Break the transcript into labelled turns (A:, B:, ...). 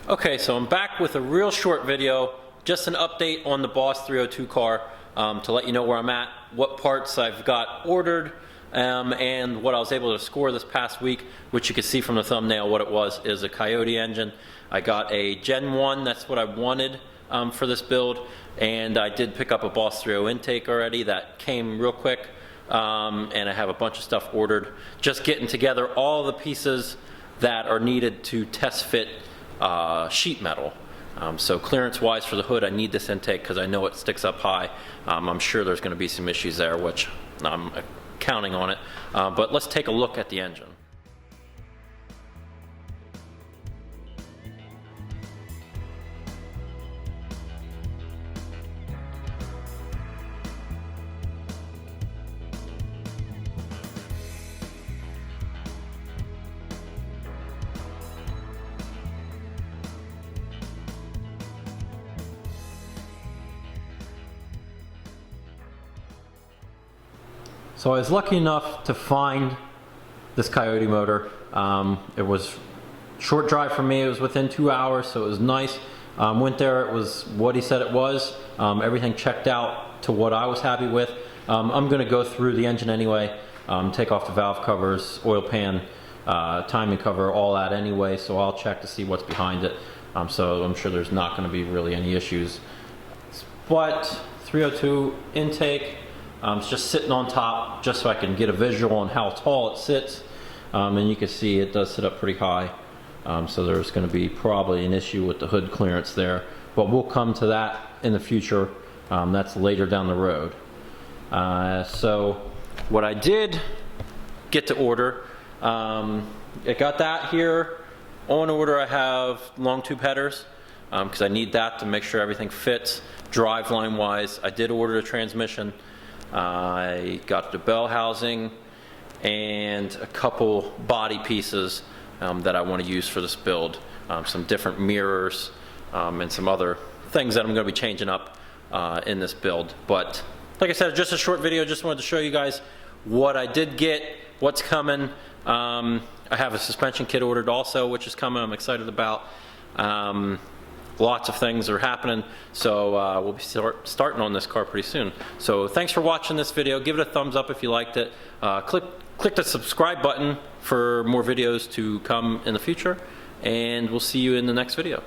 A: Okay, so I'm back with a real short video, just an update on the Boss 302 car to let you know where I'm at, what parts I've got ordered, and what I was able to score this past week, which you can see from the thumbnail what it was, is a Coyote engine. I got a Gen 1, that's what I wanted for this build, and I did pick up a Boss 3.0 intake already that came real quick, and I have a bunch of stuff ordered. Just getting together all the pieces that are needed to test fit sheet metal. So clearance wise for the hood, I need this intake because I know it sticks up high. I'm sure there's going to be some issues there, which I'm counting on it. But let's take a look at the engine. So I was lucky enough to find this Coyote motor. It was short drive for me. It was within 2 hours, so it was nice. Went there, it was what he said it was. Everything checked out to what I was happy with. I'm gonna go through the engine anyway, take off the valve covers, oil pan, timing cover, all that anyway, so I'll check to see what's behind it. So I'm sure there's not gonna be really any issues. But 302 intake, it's just sitting on top just so I can get a visual on how tall it sits, and you can see it does sit up pretty high, so there's going to be probably an issue with the hood clearance there, but we'll come to that in the future. That's later down the road. So what I did get to order, I got that here on order. I have long tube headers because I need that to make sure everything fits driveline wise. I did order a transmission. I got the bell housing and a couple body pieces that I want to use for this build. Some different mirrors and some other things that I'm going to be changing up in this build. But like I said, just a short video. Just wanted to show you guys what I did get, what's coming. I have a suspension kit ordered also, which is coming. I'm excited about. Lots of things are happening, so we'll be starting on this car pretty soon. So thanks for watching this video. Give it a thumbs up if you liked it. Click the subscribe button for more videos to come in the future, and we'll see you in the next video.